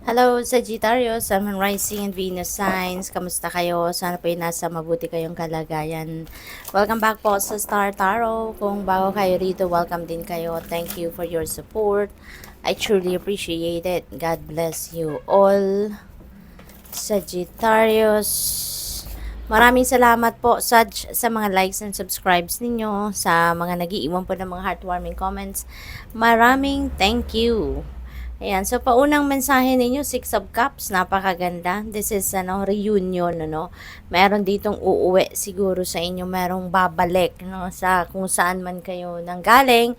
Hello, Sagittarius, Sun, Moon, Rising, and Venus signs. Kamusta kayo? Sana po ay nasa mabuti kayong kalagayan. Welcome back po sa Star Tarot. Kung bago kayo rito, welcome din kayo. Thank you for your support. I truly appreciate it. God bless you all. Sagittarius. Maraming salamat po, Sag, sa mga likes and subscribes ninyo, sa mga nagiiwan po ng mga heartwarming comments. Maraming thank you. Ayan, so paunang mensahe ninyo, Six of Cups, napakaganda. This is reunion, ano. Meron ditong uuwi siguro sa inyo, merong babalik, no, sa kung saan man kayo nanggaling.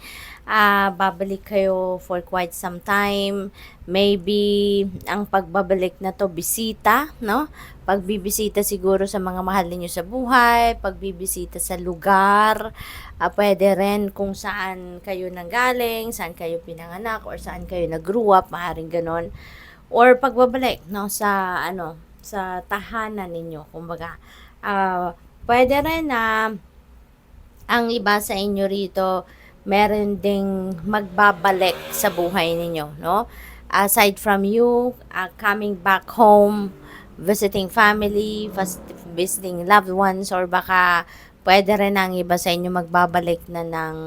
Babalik kayo for quite some time. Maybe ang pagbabalik na to bisita, no? Pagbibisita siguro sa mga mahal niyo sa buhay, pagbibisita sa lugar, pwede rin kung saan kayo nanggaling, saan kayo pinanganak, or saan kayo nag-grew up, maaaring ganon. Or pagbabalik, no, sa tahanan ninyo, kumbaga. Pwede rin na ang iba sa inyo rito, meron ding magbabalik sa buhay ninyo, no? Aside from you, coming back home, visiting family, visiting loved ones, or baka pwede rin ang iba sa inyo magbabalik na ng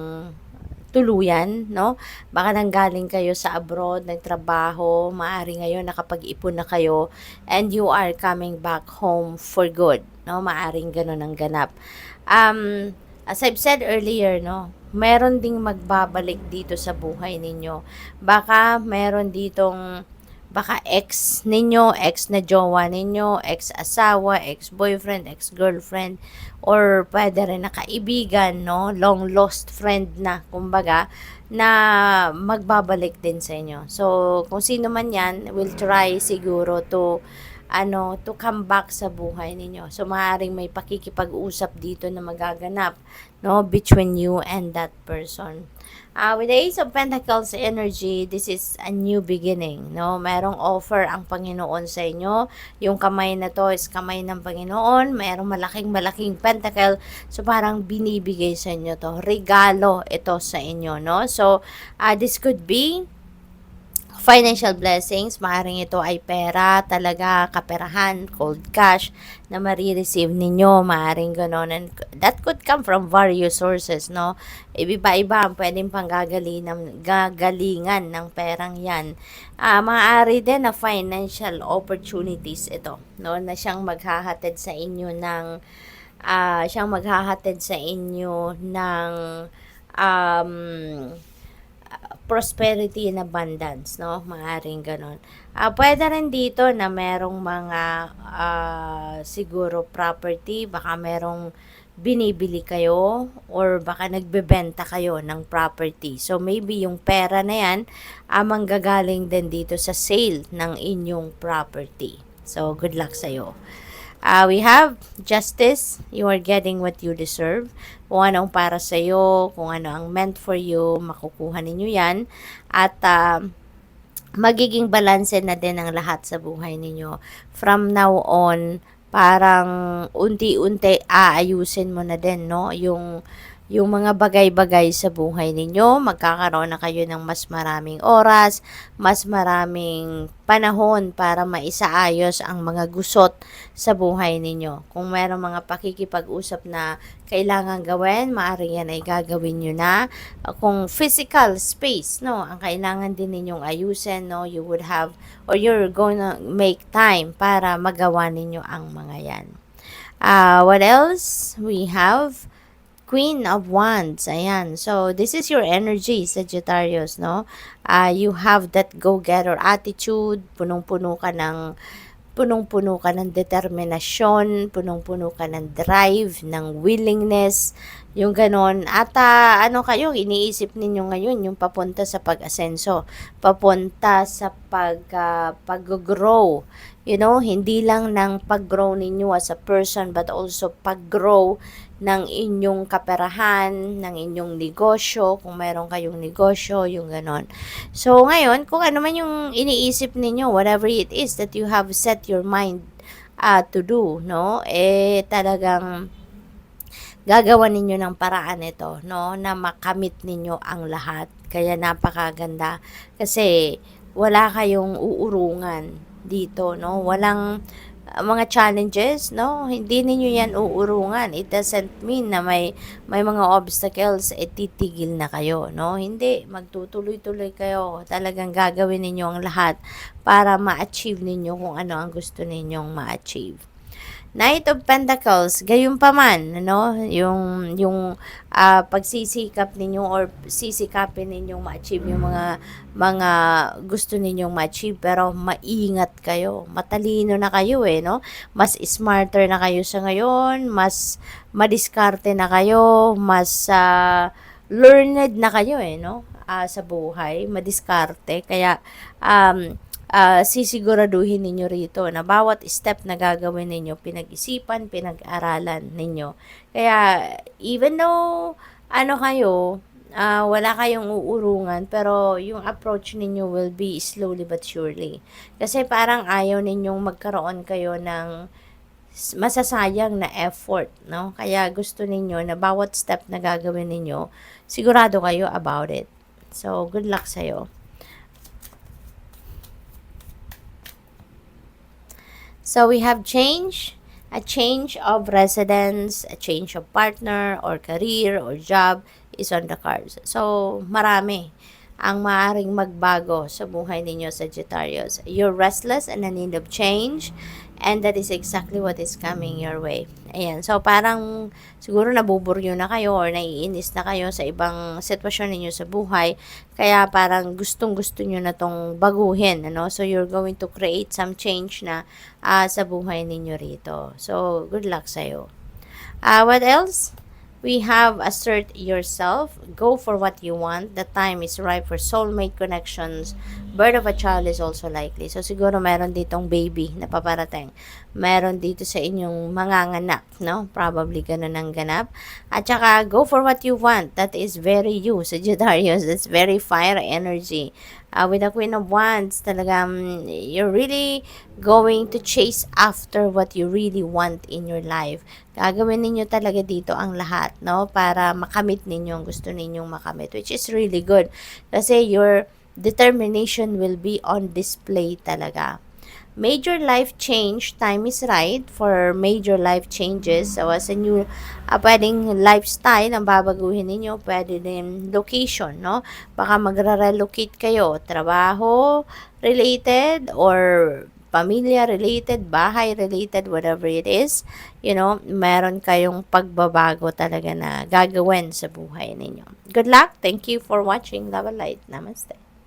tuluyan, no? Baka nanggaling kayo sa abroad, nagtrabaho, maaari ngayon nakapag-ipon na kayo, and you are coming back home for good, no? Maaring ganun ang ganap. As I've said earlier, no, meron ding magbabalik dito sa buhay ninyo. Baka meron ditong ex ninyo, ex na jowa ninyo, ex-asawa, ex-boyfriend, ex-girlfriend, or pwede rin na kaibigan, no? Long lost friend na, kumbaga, na magbabalik din sa inyo. So, kung sino man yan, will try siguro to come back sa buhay ninyo. So, maaaring may pakikipag-usap dito na magaganap, no, between you and that person. With the Ace of Pentacles energy, this is a new beginning, no? Merong offer ang Panginoon sa inyo. Yung kamay na to is kamay ng Panginoon. Merong malaking pentacle. So, parang binibigay sa inyo to. Regalo ito sa inyo, no? So, this could be financial blessings. Maaaring ito ay pera, talaga, kaperahan, cold cash na marireceive ninyo. Maaaring ganon. And that could come from various sources, no? Iba-iba ang pwedeng gagalingan ng perang yan. Maaari din na financial opportunities ito, no? Na siyang maghahatid sa inyo ng um, prosperity and abundance, no? Maaring ganon. Pwede rin dito na merong mga siguro property, baka merong binibili kayo or baka nagbebenta kayo ng property. So maybe yung pera na yan manggagaling din dito sa sale ng inyong property. So good luck sa'yo. We have justice. You are getting what you deserve. Kung ano ang para sa iyo, kung ano ang meant for you, makukuha ninyo yan. At magiging balanse na din ang lahat sa buhay ninyo. From now on, parang unti-unti aayusin mo na din, no? Yung mga bagay-bagay sa buhay ninyo, magkakaroon na kayo ng mas maraming oras, mas maraming panahon para maisaayos ang mga gusot sa buhay ninyo. Kung mayroong mga pakikipag-usap na kailangan gawin, maaari yan ay gagawin nyo na. Kung physical space, no, ang kailangan din ninyong ayusin, no, you would have, or you're going to make time para magawa ninyo ang mga yan. What else? We have Queen of Wands. Ayan. So, this is your energy, Sagittarius, no? You have that go-getter attitude. Punong-puno ka ng determinasyon, punong-puno ka ng drive, ng willingness, yung ganon. At iniisip ninyo ngayon yung papunta sa pag-asenso, papunta sa pag-grow. You know, hindi lang ng pag-grow ninyo as a person, but also pag-grow ng inyong kaperahan, ng inyong negosyo, kung meron kayong negosyo, yung ganon. So, ngayon, kung ano man yung iniisip ninyo, whatever it is that you have set your mind to do, no? Talagang gagawa ninyo ng paraan ito, no? Na makamit ninyo ang lahat. Kaya napakaganda. Kasi, wala kayong uurungan dito, no? Walang mga challenges, no? Hindi ninyo yan uurungan. It doesn't mean na may mga obstacles, titigil na kayo, no? Hindi, magtutuloy-tuloy kayo. Talagang gagawin ninyo ang lahat para ma-achieve ninyo kung ano ang gusto ninyong ma-achieve. Knight of Pentacles, gayon pa man, ano, pagsisikap ninyo or sisikapin ninyong ma-achieve yung mga gusto ninyong ma-achieve, pero maingat kayo. Matalino na kayo no? Mas smarter na kayo sa ngayon, mas madiskarte na kayo, mas learned na kayo no? Sa buhay, madiskarte. Kaya sisiguraduhin ninyo rito na bawat step na gagawin ninyo, pinag-isipan, pinag-aralan ninyo. Kaya, even though, wala kayong uurungan, pero yung approach ninyo will be slowly but surely. Kasi parang ayaw ninyong magkaroon kayo ng masasayang na effort, no? Kaya gusto ninyo na bawat step na gagawin ninyo, sigurado kayo about it. So, good luck sa'yo. So we have change, a change of residence, a change of partner or career or job is on the cards. So marami ang maaaring magbago sa buhay ninyo, Sagittarius. You're restless and in need of change, and that is exactly what is coming your way. Ayan. So, parang siguro nabuburyo na kayo or naiinis na kayo sa ibang sitwasyon ninyo sa buhay. Kaya parang gustong-gusto nyo na tong baguhin. So, you're going to create some change na sa buhay ninyo rito. So, good luck sa'yo. What else? We have assert yourself, go for what you want, the time is right for soulmate connections, birth of a child is also likely. So, siguro meron ditong baby na paparating. Meron dito sa inyong manganganak, no? Probably ganun ang ganap. At saka, go for what you want. That is very you, Sagittarius. That's very fire energy. With the Queen of Wands, talagang you're really going to chase after what you really want in your life. Gagawin ninyo talaga dito ang lahat, no? Para makamit ninyo ang gusto ninyong makamit, which is really good. Kasi your determination will be on display talaga. Major life change, time is right for major life changes. So, as a new, pwedeng lifestyle ang babaguhin ninyo, pwede din location, no? Baka magre-relocate kayo, trabaho related or pamilya related, bahay related, whatever it is, meron kayong pagbabago talaga na gagawin sa buhay ninyo. Good luck. Thank you for watching. Love and light. Namaste.